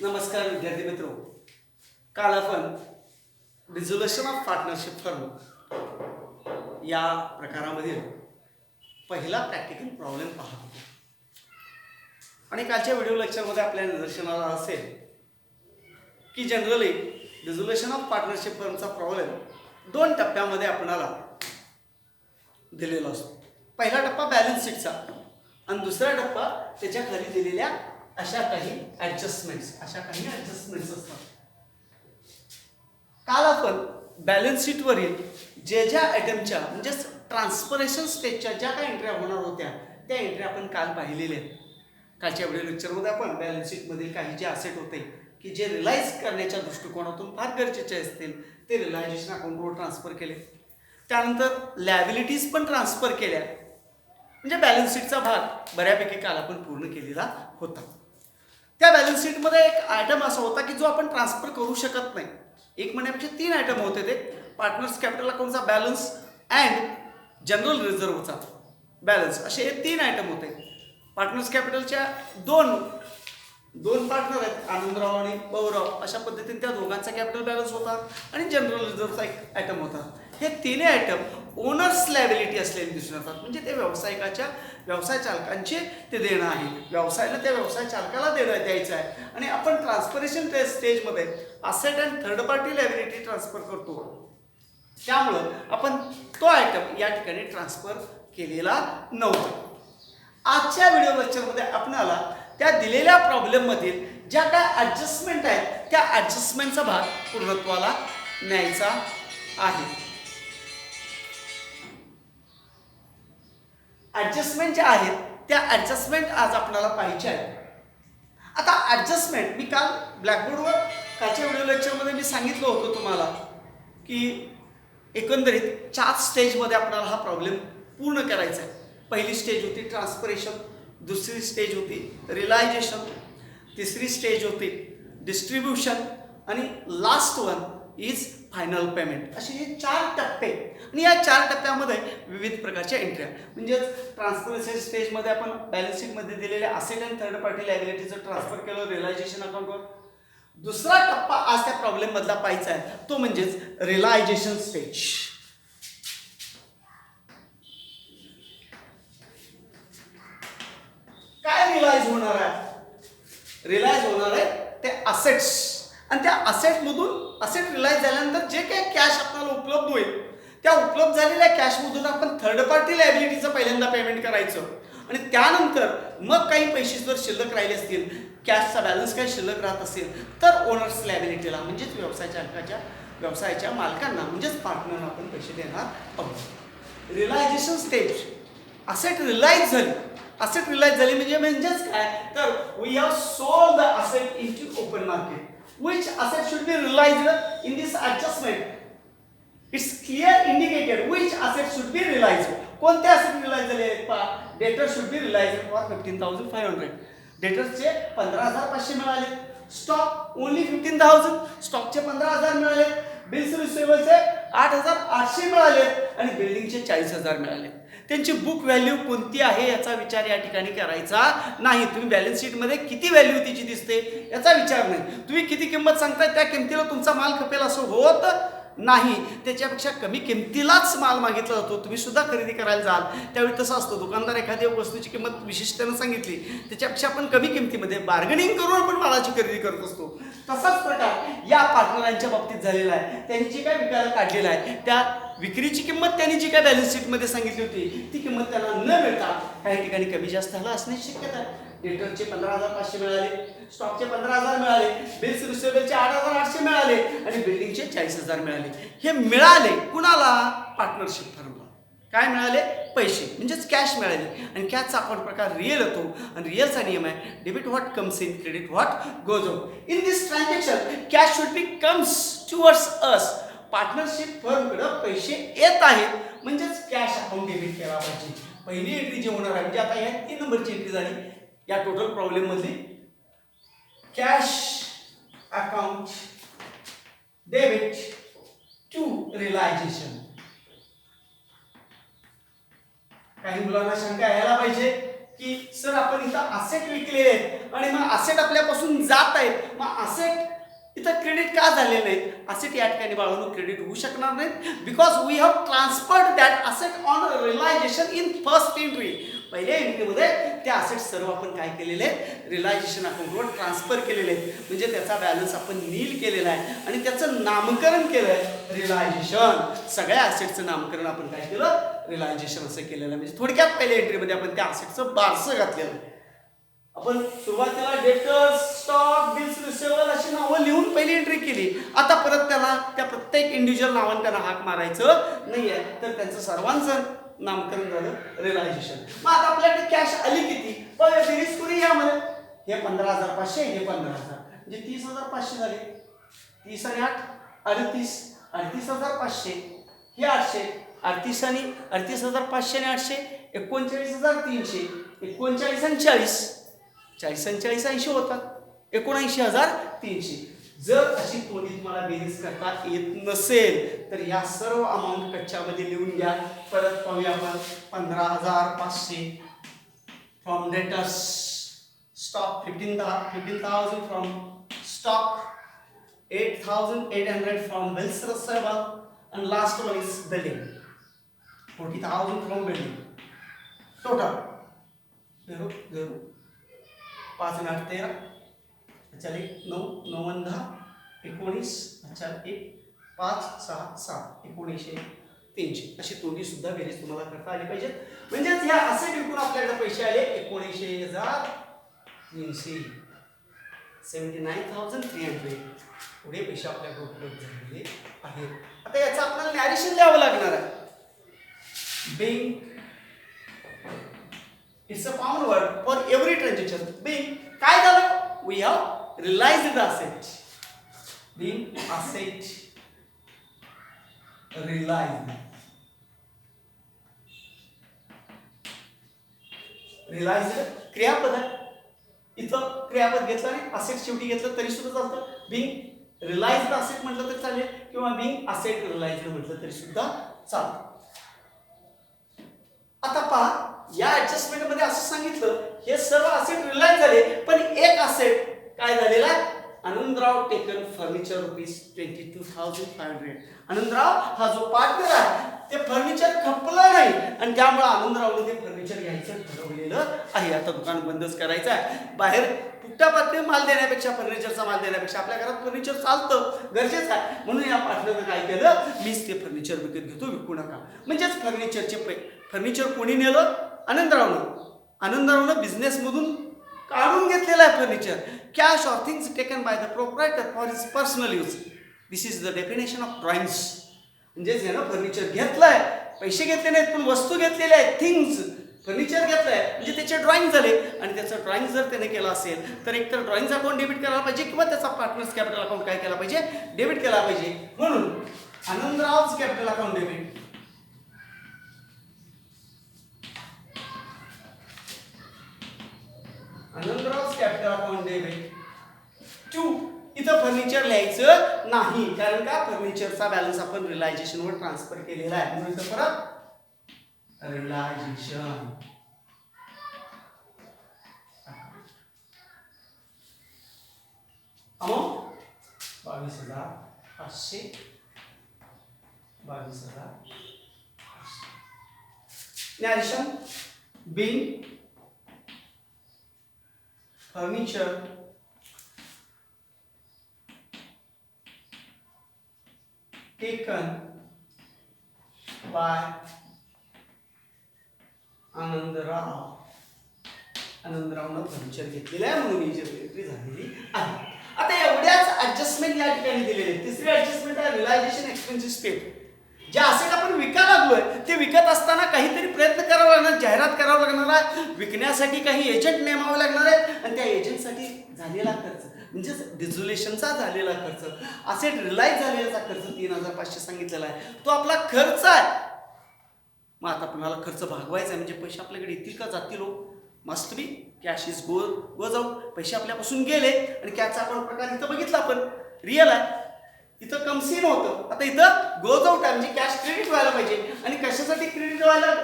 नमस्कार विद्यार्थी मित्रो. काल आपण रिझोल्युशन ऑफ पार्टनरशिप फर्म या प्रकारामधील पहिला प्रॅक्टिकल प्रॉब्लेम पाहत होतो आणि कालच्या व्हिडिओ लेक्चरमध्ये आपल्या निदर्शनाला असेल की जनरली रिझोल्युशन ऑफ पार्टनरशिप फर्मचा प्रॉब्लेम दोन टप्प्यामध्ये आपणाला दिलेला असतो. पहिला टप्पा बॅलन्स शीटचा आणि दुसरा टप्पा त्याच्या खाली दिलेल्या अशा काही ॲडजस्टमेंट्स असतात. काल आपण बॅलन्स शीटवरील ज्या आयटमच्या म्हणजेच ट्रान्सफरेशन स्टेजच्या ज्या काही एंट्र्या होणार होत्या त्या एंट्र्या आपण काल पाहिलेल्या आहेत. कालच्या व्हिडिओ लेक्चरमध्ये आपण बॅलन्स शीटमधील काही जे असेट होते की जे रिलाइज करण्याच्या दृष्टिकोनातून फार गरजेचे असतील ते रिलायझेशन अकाउंटवर ट्रान्सफर केले. त्यानंतर लॅबिलिटीज पण ट्रान्सफर केल्या. म्हणजे बॅलन्स शीटचा भाग बऱ्यापैकी काल आपण पूर्ण केलेला होता. त्या बॅलन्स शीटमध्ये एक आयटम असा होता की जो आपण ट्रान्सफर करू शकत नाही. एक म्हणण्यापेक्षा 3 आयटम होते ते. पार्टनर्स कॅपिटल अकाउंटचा बॅलन्स अँड जनरल रिझर्वचा बॅलन्स असे हे 3 आयटम होते. पार्टनर्स कॅपिटलच्या दोन पार्टनर आहेत, आनंदराव आणि भाऊराव. अशा पद्धतीने त्या दोघांचा कॅपिटल बॅलन्स होता आणि जनरल रिझर्वचा एक आयटम होता. हे तिन्ही आयटम ओनर्स लॅबिलिटी असलेले दिसून येतात. म्हणजे ते व्यवसाय चालकांचे ते देणं आहे. व्यवसायाला त्या व्यवसाय चालकाला द्यायचं आहे आणि आपण ट्रान्सफरेशन स्टेजमध्ये asset and third party liability transfer करतो. त्यामुळं आपण तो आयटम या ठिकाणी ट्रान्सफर केलेला नव्हता. आजच्या व्हिडिओ लेक्चरमध्ये आपणाला त्या दिलेल्या प्रॉब्लेममधील ज्या काय ॲडजस्टमेंट आहेत त्या ॲडजस्टमेंटचा भाग पूर्णत्वाला न्यायचा आहे. ॲडजस्टमेंट ज्या आहेत त्या ॲडजस्टमेंट आज आपल्याला पाहिजे आहेत. आता ॲडजस्टमेंट मी काल ब्लॅकबोर्डवर कालच्या व्हिडिओ लेक्चरमध्ये मी सांगितलं होतं तुम्हाला की एकंदरीत 4 स्टेजमध्ये आपल्याला हा प्रॉब्लेम पूर्ण करायचा आहे. पहिली स्टेज होती ट्रान्सफरेशन, दुसरी स्टेज होती रिलायझेशन, तिसरी स्टेज होती डिस्ट्रीब्युशन आणि last one is final payment. असे हे 4 टप्पे आणि या 4 टप्प्यामध्ये विविध प्रकारच्या एंट्र्या. म्हणजे ट्रान्सफरेशन स्टेजमध्ये आपण बॅलन्स शीटमध्ये दिलेल्या असेट अँड थर्ड पार्टी लायबिलिटीचं ट्रान्सफर केलं रिलायझेशन अकाउंटवर. दुसरा टप्पा आज त्या प्रॉब्लेम मधला पाहायचा आहे तो म्हणजेच रिलायझेशन स्टेज. काय रिलाइज होणार आहे? रिलाइज होणार आहे ते असेट्स आणि त्या असेटमधून असेट रिलाइज झाल्यानंतर जे काही कॅश आपल्याला उपलब्ध होईल त्या उपलब्ध झालेल्या कॅशमधून आपण थर्ड पार्टी लायबिलिटीचं पहिल्यांदा पेमेंट करायचं आणि त्यानंतर मग काही पैसे जर शिल्लक राहिले असतील, कॅशचा बॅलन्स काही शिल्लक राहत असेल तर ओनर्स लायबिलिटीला म्हणजेच व्यवसायाच्या मालकांना म्हणजेच पार्टनरना आपण पैसे देणार आहोत. रिलायझेशन स्टेज असेट रिलाइज झाली म्हणजेच काय तर we have sold the asset into open market. Which asset should be realized in this adjustment? It's clear indicated which asset should be realized. कोणते asset realize झाले आहेत पहा. Debtors should be realized for 15,500. Debtorsचे 15,500 मिळाले. Stock only 15,000. स्टॉकचे 15,000 मिळाले. Bills रिसिवेबलचे 8,800 मिळाले आणि बिल्डिंगचे 40,000 मिळाले. त्यांची बुक व्हॅल्यू कोणती आहे याचा विचार या ठिकाणी करायचा नाही. तुम्ही बॅलन्स शीटमध्ये किती व्हॅल्यू तिची दिसते याचा विचार नाही. तुम्ही किती किंमत सांगताय त्या किमतीला तुमचा माल खपेल असं होत नाही. त्याच्यापेक्षा कमी किमतीलाच माल मागितला जातो. तुम्ही सुद्धा खरेदी करायला जाल त्यावेळी तसं असतं. दुकानदार एखाद्या वस्तूची किंमत विशिष्टतेनं सांगितली त्याच्यापेक्षा आपण कमी किमतीमध्ये बार्गेनिंग करून आपण मालाची खरेदी करत असतो. तसाच प्रकार या पार्टनरांच्या बाबतीत झालेला आहे. त्यांनी जी काय विकायला काढलेला आहे त्या विक्रीची किंमत त्यांनी जी काय बॅलन्स शीटमध्ये सांगितली होती ती किंमत त्यांना न मिळता काही ठिकाणी कमी जास्त झालं असण्याची शक्यता आहे. डेटरचे 15,500 मिळाले, स्टॉकचे 15,000 मिळाले, बिल्स रिसिवेबलचे 8,800 मिळाले आणि बिल्डिंगचे 40,000 मिळाले. हे मिळाले कुणाला? पार्टनरशिप फर्मला. काय मिळाले? पैसे म्हणजेच कॅश मिळाले. आणि कॅशचा अकाउंट प्रकार रिअल होतो आणि रिअलचा नियम आहे debit what comes in credit what goes out. In this transaction cash should be comes towards us. Partnership फर्मकडे पैसे येत आहेत म्हणजेच कॅश अकाउंट डेबिट केला पाहिजे. पहिली एंट्री जी होणार आहे म्हणजे आता ह्या 3 नंबरची एंट्री झाली या टोटल प्रॉब्लेम मधली. Cash account debit to realisation. काही मुलांना शंका यायला पाहिजे की सर आपण इथं असेट विकले आहेत आणि मग असेट आपल्यापासून जात आहेत. मग असेट इथं क्रेडिट का झाले नाहीत? असेट या ठिकाणी बाळांनो क्रेडिट होऊ शकणार नाहीत because we have transferred that asset on realisation in first entry. पहिल्या एंट्रीमध्ये त्या असेट सर्व आपण काय केलेले आहेत? रिलायझेशन अकाउंटवर ट्रान्सफर केलेले आहेत. म्हणजे त्याचा बॅलन्स आपण नील केलेला आहे आणि त्याचं नामकरण केलं आहे रिलायझेशन. सगळ्या असेटचं नामकरण आपण काय केलं? रिलायझेशन असं केलेलं आहे. म्हणजे थोडक्यात पहिल्या एंट्रीमध्ये आपण त्या असेटचं बारसं घातलेलं आहे. आपण सुरुवातीला डेटर्स, स्टॉक, बिल्स रिसिवेबल अशी नावं लिहून पहिली एंट्री केली. आता परत त्याला त्या प्रत्येक इंडिव्हिज्युअल नावाने त्यांना हाक मारायचं नाहीये, तर त्यांचं सर्वांचं नामकरण झालं रिलायझेशन. मग आता आपल्याकडे कॅश आली किती? बेरीज करू यामध्ये. हे 15,500, हे 15,000, म्हणजे 30,500 झाले. 30 आणि 8 38, 38,500. हे 800, 38 आणि 38,500 आणि 800 39,300. 39 आणि 40, 40 आणि 40 80 होतात. 79,300. जर अशी तोंडी तुम्हाला बेरीज करता येत नसेल तर या सर्व अमाऊंट कच्च्यामध्ये लिहून घ्या. परत पाहूया आपण. 15,500 from debtors, stock 15,000 from stock, 8,800 from bills receivable and last one is building, 40,000 from building. Total 0 0 5 आणि 8 13. अच्छा 9 9 आणि 10 19. अच्छा 1 5 6 7 19,300. अशी तोंडी सुद्धा बेरीज तुम्हाला करता आली पाहिजे. म्हणजेच ह्या असे विकून आपल्याकडे पैसे आले 19,300, 79,300. पुढे पैसे आपल्याकडे उपलब्ध झालेले आहेत. आता याचं आपल्याला नॅरेशन द्यावं लागणार आहे. Being it's a common word for every transaction. Being काय झालं? We have realised the asset. Being asset realised. Realised क्रियापद आहे. इथं क्रियापद घेतलं नाही, असेट शेवटी घेतलं तरी सुद्धा चालतं. बिंग रिलाइज्ड असेट म्हटलं तरी चालेल किंवा बिंग असेट रिलाइज्ड म्हटलं तरी सुद्धा चालतं. आता पहा, या ऍडजस्टमेंट मध्ये असं सांगितलं हे सर्व असेट रिलाइज झाले, पण एक असेट काय झालेला आहे? Anandrao taken furniture ₹22,500. आनंदराव हा जो पार्टनर आहे ते फर्निचर खपलं नाही आणि त्यामुळे आनंदरावने ते फर्निचर घ्यायचं ठरवलेलं आहे. आता दुकान बंदच करायचं आहे. बाहेर फुकटा पातळी माल देण्यापेक्षा, फर्निचरचा माल देण्यापेक्षा आपल्या घरात फर्निचर चालतं, गरजेचं आहे. म्हणून या पार्टनरनं काय केलं? मीच ते फर्निचर विकत घेतो, विकू नका. म्हणजेच फर्निचरचे फर्निचर कोणी नेलं? आनंदरावनं. आनंदरावनं बिझनेसमधून काढून घेतलेलं आहे furniture. Cash or things taken by the proprietor for his personal use. This is the definition of drawings. म्हणजे ज्यानं फर्निचर घेतलंय, पैसे घेतले नाहीत पण वस्तू घेतलेल्या आहेत, थिंग्स, फर्निचर घेतलंय म्हणजे त्याचे ड्रॉइंग झाले. आणि त्याचं ड्रॉइंग जर त्याने केलं असेल तर एकतर ड्रॉइंगचा अकाउंट डेबिट करायला पाहिजे किंवा त्याचा पार्टनर्स कॅपिटल अकाउंट काय केला पाहिजे? डेबिट केला पाहिजे. म्हणून आनंदरावच कॅपिटल अकाउंट डेबिट. आनंदरावच कॅपिटल अकाउंट डेबिट टू. इथं फर्निचर लिहायचं नाही, कारण का? फर्निचरचा बॅलन्स आपण रिलायझेशनवर ट्रान्सफर केलेला आहे. म्हणून इथं परत realisation. Amount 22,500, 22,500. Narration. Being furniture taken by Anandrao. आनंदरावनं फर्निचर घेतलेलं आहे म्हणून ही एंट्री झालेली आहे. आता एवढ्याच ऍडजस्टमेंट या ठिकाणी दिलेले. तिसरी ऍडजस्टमेंट आहे रिलायझेशन एक्सपेन्सेस पेड. जे असेट आपण विकायला लागलोय ते विकत असताना काहीतरी प्रयत्न करावा लागणार, जाहिरात करावं लागणार आहे, विकण्यासाठी काही एजंट नेमावे लागणार आहेत आणि त्या एजंटसाठी झालेला खर्च म्हणजेच डिझोल्युशनचा झालेला खर्च, असेट रिलाइज झालेला खर्च 3,500 सांगितलेला आहे, तो आपला खर्च आहे. मग आता पुन्हा खर्च भागवायचा आहे म्हणजे पैसे आपल्याकडे येतील का जातील? Must be cash is goes out. पैसे आपल्यापासून गेले आणि कॅशचा आपण प्रकार इथं बघितला, आपण रिअल आहे. इथं कमसीन होतं, आता इथं गोज आउट आहे म्हणजे कॅश क्रेडिट व्हायला पाहिजे. आणि कशासाठी क्रेडिट व्हायला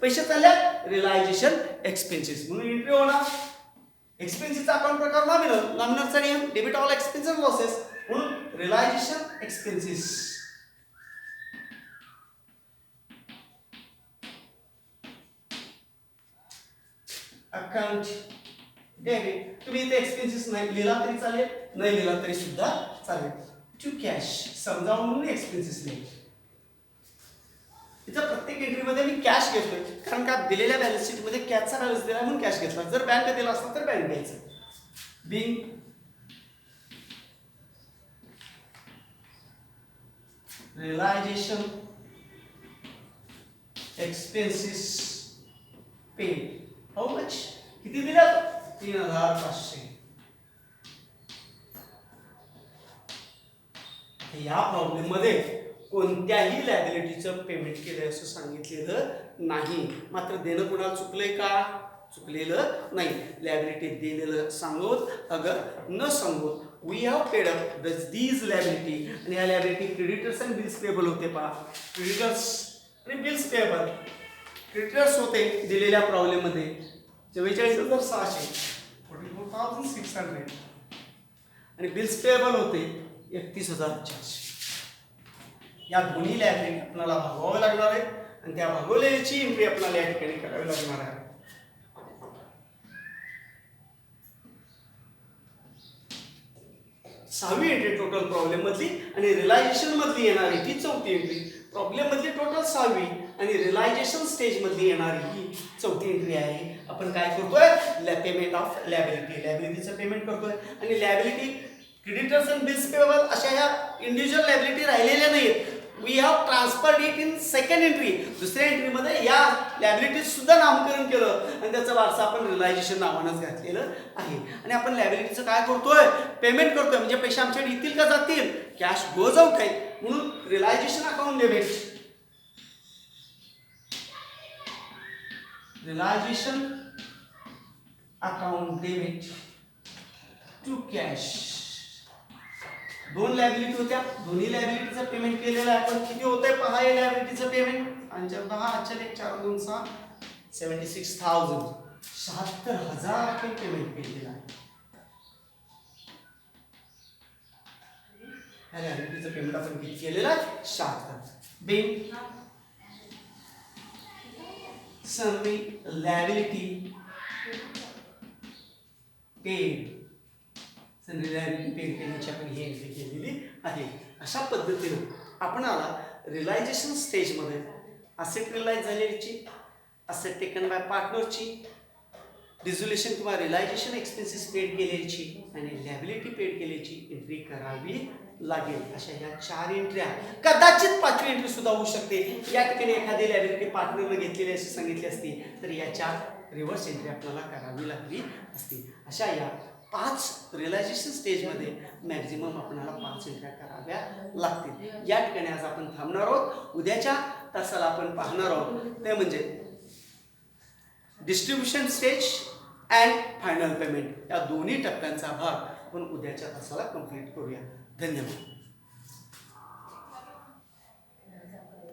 पैसे चालले? रिलायझेशन एक्सपेन्सेस म्हणून एंट्री होणार. एक्सपेन्सेसचा अकाउंट प्रकार नॉमिनल, नॉमिनलचा नियम डेबिट ऑल एक्सपेन्सेस लॉसेस, म्हणून रिलायझेशन एक्सपेन्सेस अकाउंट डेबिट. तुम्ही इथे एक्सपेन्सेस नाही लिहिला तरी चालेल, नाही लिहिला तरी सुद्धा चालेल. टू कॅश समजावून म्हणून एक्सपेन्सेस लिहिले. इथं प्रत्येक एंट्रीमध्ये मी कॅश घेतोय, कारण का दिलेल्या बॅलन्स शीटमध्ये कॅशचा बॅलन्स दिला म्हणून कॅश घेतला. जर बँक दिला असता तर बँक घ्यायचं. Being realisation expenses paid. How much? किती दिल्यात? 3,500. या प्रॉब्लेम मध्ये कोणत्याही लायबिलिटीचं पेमेंट केलं असं सांगितलेलं नाही. मात्र देणं कोणाला चुकलंय का? चुकलेलं नाही. लायबिलिटी दिलेलं सांगून अगर न सांगून we have paid up these liability. आणि या लायबिलिटी क्रेडिटर्स आणि बिल्स पेबल होते पहा. क्रेडिटर्स आणि बिल्स पेबल. क्रेडिटर्स होते दिलेल्या प्रॉब्लेम मध्ये 44,600 44,600 आणि बिल्स पेबल होते 31,400. या दोन्ही लायबिलिटी आपल्याला भागवावे लागणार आहे आणि त्या भागवलेल्याची एंट्री आपल्याला या ठिकाणी करावी लागणार आहे. सहावी एंट्री टोटल प्रॉब्लेम मधली आणि रिलायझेशन मधली येणारी ही चौथी एंट्री. प्रॉब्लेम मधली टोटल 6वी आणि रिलायझेशन स्टेज मधली येणारी ही चौथी एंट्री आहे. आपण काय करतोय? Payment of liability. लायबिलिटीचं पेमेंट करतोय आणि liability creditors and bills payable अशा ह्या इंडिव्हिज्युअल लायबिलिटी राहिलेल्या नाहीत. We have transferred it in second entry. दुसऱ्या एंट्रीमध्ये या लायबिलिटी सुद्धा नामकरण केलं आणि त्याचा वारसा आपण रिलायझेशन नावानंच घातलेलं आहे. आणि आपण लायबिलिटीचं काय करतोय? पेमेंट करतोय. म्हणजे पैसे आमच्याकडे येतील का जातील? कॅश गोज आउट आहे म्हणून realisation account debit. Realisation account debit to cash. दोन लायबिलिटी होत्या, दोन्ही लायबिलिटीचं पेमेंट केलेलं आहे. आपण किती होतंय पहा या लायबिलिटीचं पेमेंट. 5,10,4,6 76,000 76,000 रुपये पेमेंट केलेलं आहे. या लायबिलिटीचं पेमेंट आपण किती केलेलं आहे? 76. Being sundry liability paid. Sundry liability paid करण्याची आपण ही एंट्री केलेली आहे. अशा पद्धतीनं आपणाला रिलायझेशन स्टेजमध्ये असेट रिलाइज झालेलीची, असेट टेकन बाय पार्टनरची, डिझोल्युशन किंवा रिलायझेशन एक्सपेन्सेस पेड केलेली आणि लायबिलिटी पेड केल्याची एंट्री करावी लागेल. अशा या 4 एंट्र्या, कदाचित 5वी एंट्री सुद्धा होऊ शकते. या ठिकाणी एखादी लायबिलिटी पार्टनरने घेतलेली अशी सांगितली असती तर या 4 रिव्हर्स एंट्री आपल्याला करावी लागली असती. अशा या 5 रिलायझेशन स्टेजमध्ये मॅक्झिमम आपल्याला 5 एंट्र्या कराव्या लागतील. या ठिकाणी आज आपण थांबणार आहोत. उद्याच्या तासाला आपण पाहणार आहोत ते म्हणजे distribution stage and final payment. या दोन्ही टप्प्यांचा भाग आपण उद्याच्या तासाला कंप्लीट करूया. धन्यवाद.